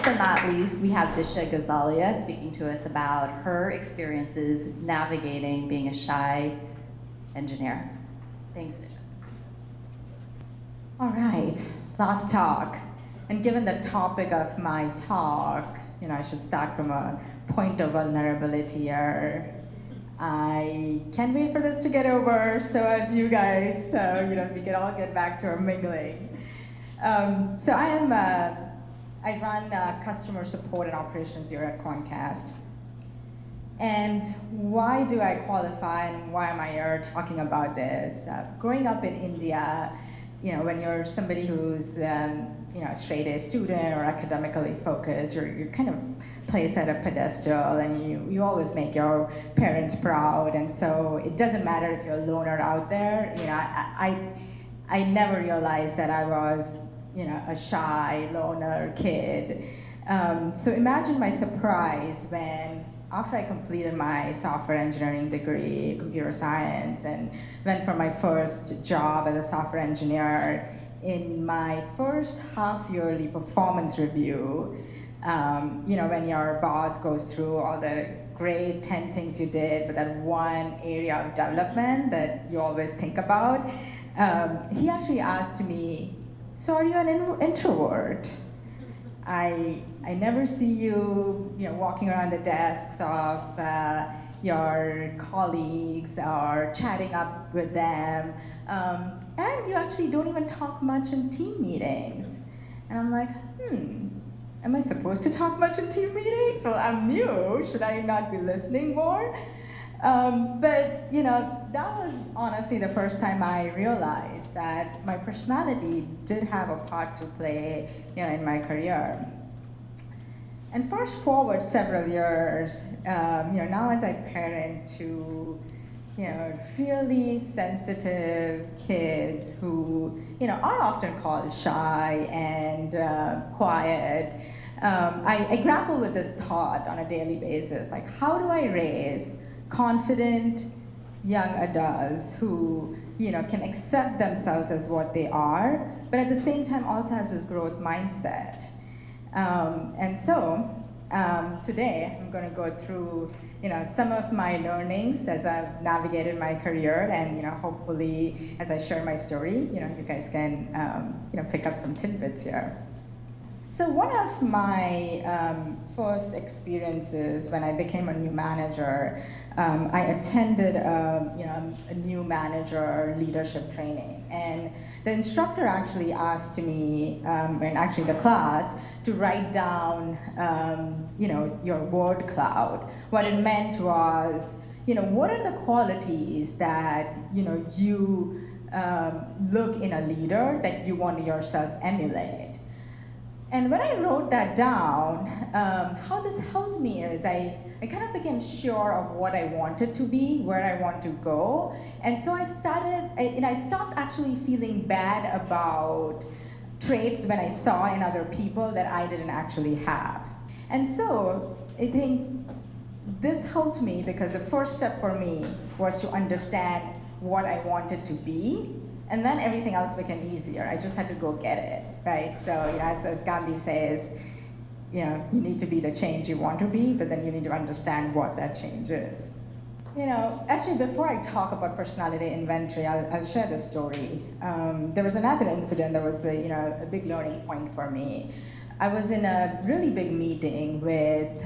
but not least, we have Disha Gosalia speaking to us about her experiences navigating being a shy engineer. Thanks, Disha. All right, last talk. And given the topic of my talk, I should start from a point of vulnerability here. I can't wait for this to get over, so as you guys, we can all get back to our mingling. So I run customer support and operations here at Comcast. And why do I qualify and why am I here talking about this? Growing up in India, when you're somebody who's a straight A student or academically focused, you're kind of placed at a pedestal and you always make your parents proud. And so it doesn't matter if you're a loner out there. I never realized that I was a shy loner kid. So imagine my surprise when after I completed my software engineering degree, computer science, and went for my first job as a software engineer, in my first half-yearly performance review, when your boss goes through all the great 10 things you did, but that one area of development that you always think about, he actually asked me, so are you an introvert? I never see you, walking around the desks of your colleagues or chatting up with them, and you actually don't even talk much in team meetings. And I'm like, am I supposed to talk much in team meetings? Well, I'm new. Should I not be listening more? But that was honestly the first time I realized that my personality did have a part to play, in my career. And fast forward several years, now as I parent to, really sensitive kids who, are often called shy and quiet. I grapple with this thought on a daily basis, like how do I raise confident young adults who can accept themselves as what they are, but at the same time also has this growth mindset. And so today I'm going to go through some of my learnings as I've navigated my career, and hopefully as I share my story, you guys can pick up some tidbits here. So one of my first experiences when I became a new manager, I attended a new manager leadership training, and the instructor actually asked me, and actually the class, to write down your word cloud. What it meant was, what are the qualities that you look in a leader that you want to yourself emulate. And when I wrote that down, how this helped me is I kind of became sure of what I wanted to be, where I want to go. And so I stopped actually feeling bad about traits when I saw in other people that I didn't actually have. And so I think this helped me because the first step for me was to understand what I wanted to be, and then everything else became easier. I just had to go get it, right? So as Gandhi says, you need to be the change you want to be, but then you need to understand what that change is. Actually, before I talk about personality inventory, I'll share this story. There was another incident that was a big learning point for me. I was in a really big meeting with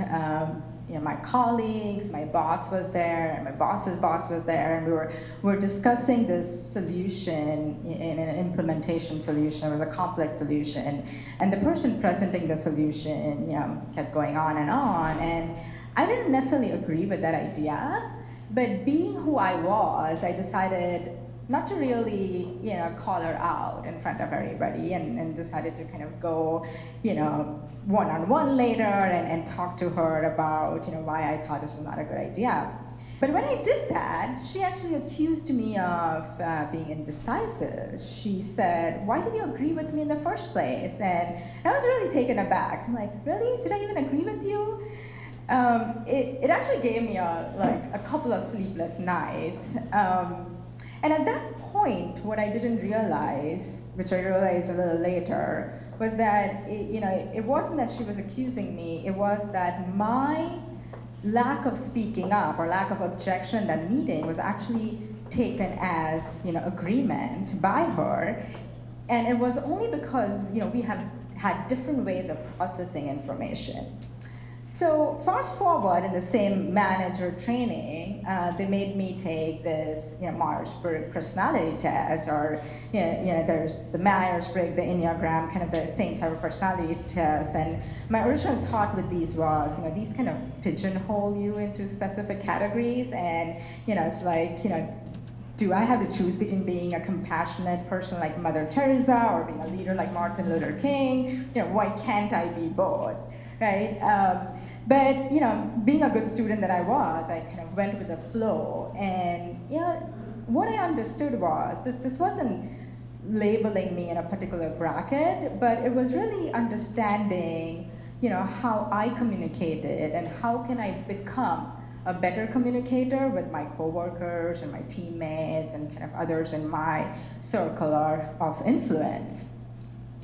my colleagues, my boss was there, and my boss's boss was there, and we were discussing this solution in an implementation solution. It was a complex solution, and the person presenting the solution kept going on, and I didn't necessarily agree with that idea, but being who I was, I decided not to really, call her out in front of everybody, and decided to kind of go, one-on-one later and talk to her about, why I thought this was not a good idea. But when I did that, she actually accused me of being indecisive. She said, "Why did you agree with me in the first place?" And I was really taken aback. I'm like, really? Did I even agree with you? It actually gave me a couple of sleepless nights. And at that point, what I didn't realize, which I realized a little later, was that, it wasn't that she was accusing me, it was that my lack of speaking up or lack of objection in that meeting was actually taken as, agreement by her. And it was only because, we have had different ways of processing information. So fast forward in the same manager training, they made me take this, Myers-Briggs personality test, or there's the Myers-Briggs, the Enneagram, kind of the same type of personality test. And my original thought with these was, these kind of pigeonhole you into specific categories, and it's like, do I have to choose between being a compassionate person like Mother Teresa or being a leader like Martin Luther King? Why can't I be both, right? But being a good student that I was, I kind of went with the flow. And what I understood was this wasn't labeling me in a particular bracket, but it was really understanding, how I communicated and how can I become a better communicator with my coworkers and my teammates and kind of others in my circle of influence.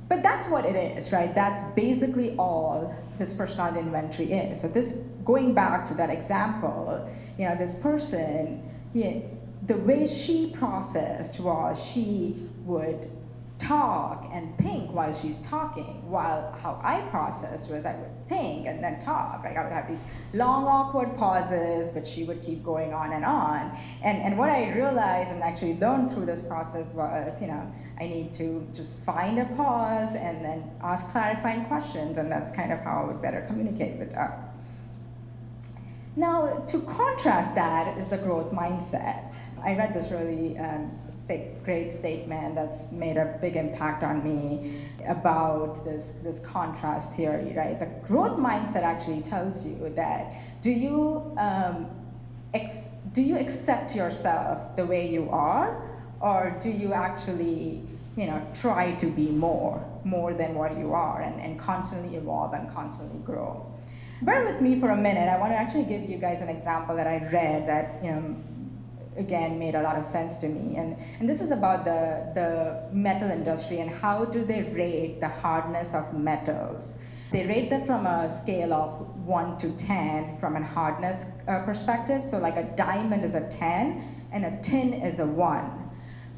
But that's what it is, right? That's basically all this personality inventory is. So this, going back to that example, this person, the way she processed was she would talk and think while she's talking, while how I processed was I would think and then talk. Like I would have these long, awkward pauses, but she would keep going on and on. And what I realized and actually learned through this process was, I need to just find a pause and then ask clarifying questions, and that's kind of how I would better communicate with her. Now, to contrast that is the growth mindset. I read this really great statement that's made a big impact on me about this contrast theory, right? The growth mindset actually tells you that do you accept yourself the way you are, or do you actually try to be more than what you are, and constantly evolve and constantly grow? Bear with me for a minute. I want to actually give you guys an example that I read that again made a lot of sense to me, and this is about the metal industry and how do they rate the hardness of metals. They rate them from a scale of 1 to 10 from a hardness perspective. So like a diamond is a 10 and a tin is a 1.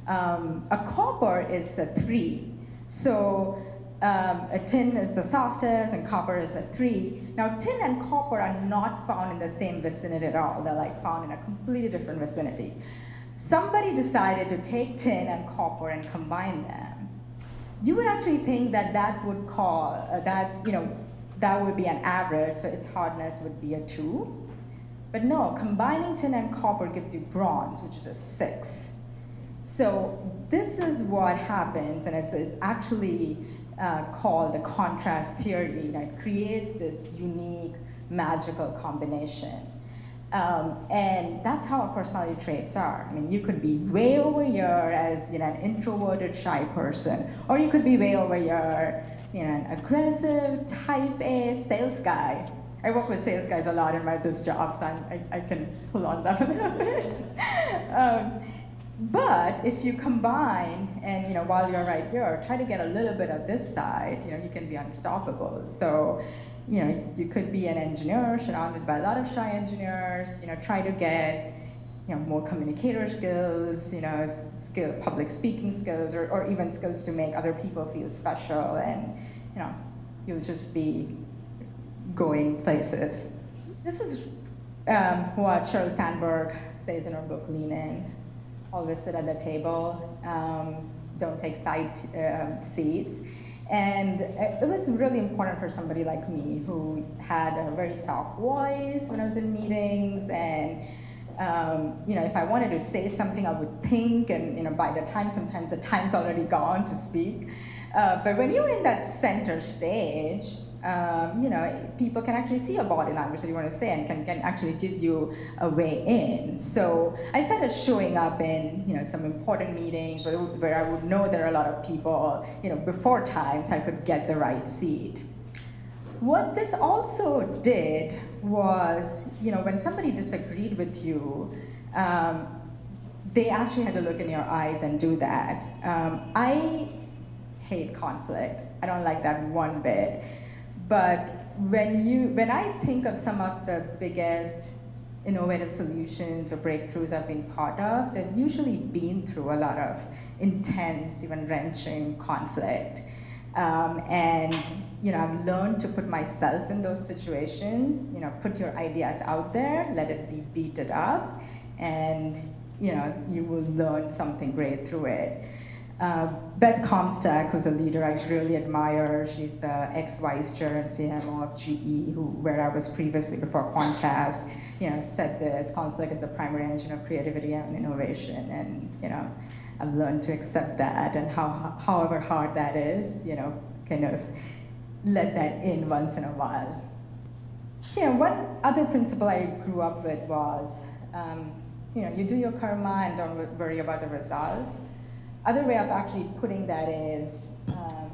A copper is a 3. So a tin is the softest and copper is a 3. Now tin and copper are not found in the same vicinity at all. They're like found in a completely different vicinity. Somebody decided to take tin and copper and combine them. You would actually think that that would that would be an average, so its hardness would be a 2. But no, combining tin and copper gives you bronze, which is a 6. So this is what happens, and it's actually called the contrast theory that creates this unique magical combination. And that's how our personality traits are. I mean, you could be way over here as an introverted, shy person, or you could be way over here, an aggressive, type A sales guy. I work with sales guys a lot in this job, so I can pull on that a little bit. But if you combine, and while you're right here, try to get a little bit of this side, you can be unstoppable. So, you could be an engineer surrounded by a lot of shy engineers. Try to get, more communicator skills, public speaking skills, or even skills to make other people feel special, and you'll just be going places. This is what Sheryl Sandberg says in her book, Lean In. Always sit at the table, don't take side seats. And it was really important for somebody like me who had a very soft voice when I was in meetings, and if I wanted to say something, I would think, and by the time, sometimes the time's already gone to speak. But when you're in that center stage, people can actually see your body language that you want to say, and can actually give you a way in. So I started showing up in some important meetings where I would know there are a lot of people before time, so I could get the right seat. What this also did was, when somebody disagreed with you, they actually had to look in your eyes and do that. I hate conflict. I don't like that one bit. But when I think of some of the biggest innovative solutions or breakthroughs I've been part of, they've usually been through a lot of intense, even wrenching conflict. And I've learned to put myself in those situations, put your ideas out there, let it be beaten up, and you will learn something great through it. Beth Comstock, who's a leader I really admire, she's the ex-vice chair and CMO of GE, where I was previously before Quantcast, said this: conflict is the primary engine of creativity and innovation, and I've learned to accept that, and however hard that is, kind of let that in once in a while. One other principle I grew up with was, you do your karma and don't worry about the results. Other way of actually putting that is,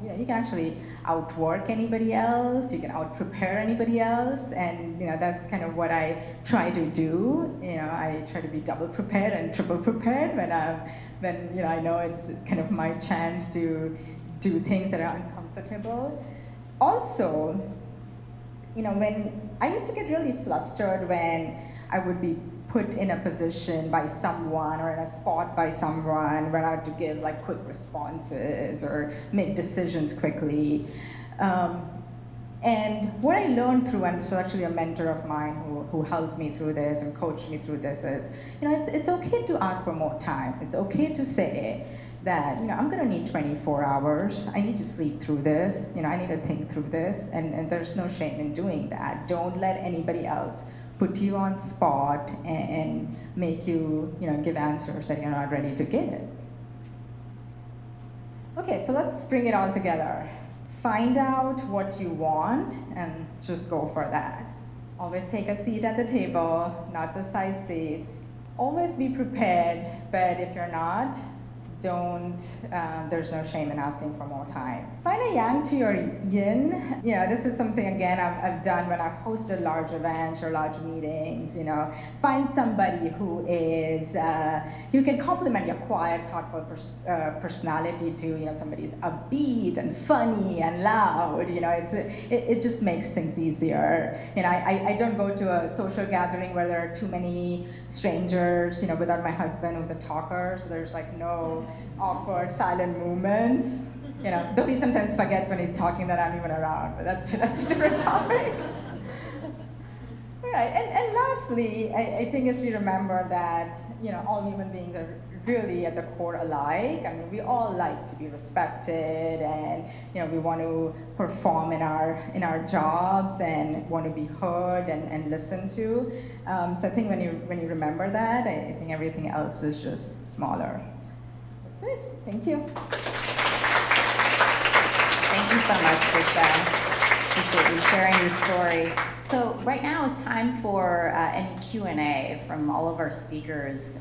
you can actually outwork anybody else, you can out-prepare anybody else, and that's kind of what I try to do. I try to be double prepared and triple prepared when I know it's kind of my chance to do things that are uncomfortable. Also, when I used to get really flustered when I would be put in a position by someone or in a spot by someone where I had to give like quick responses or make decisions quickly. And what I learned through, and this is actually a mentor of mine who helped me through this and coached me through this, is it's okay to ask for more time. It's okay to say that I'm gonna need 24 hours. I need to sleep through this. I need to think through this, and there's no shame in doing that. Don't let anybody else put you on spot and make you give answers that you're not ready to give. Okay, so let's bring it all together. Find out what you want and just go for that. Always take a seat at the table, not the side seats. Always be prepared, but if you're not, there's no shame in asking for more time. Find a yang to your yin. This is something, again, I've done when I've hosted large events or large meetings. Find somebody who is, you can complement your quiet, thoughtful personality to, somebody's upbeat and funny and loud. It just makes things easier. I don't go to a social gathering where there are too many strangers, without my husband who's a talker, so there's like no awkward silent movements. Though he sometimes forgets when he's talking that I'm even around, but that's a different topic. Right. And lastly, I think if you remember that all human beings are really at the core alike. I mean, we all like to be respected, and we want to perform in our jobs and want to be heard and listened to. So I think when you remember that, I think everything else is just smaller. That's it. Thank you. Thank you so much, Disha. Appreciate you sharing your story. So right now is time for any Q&A from all of our speakers.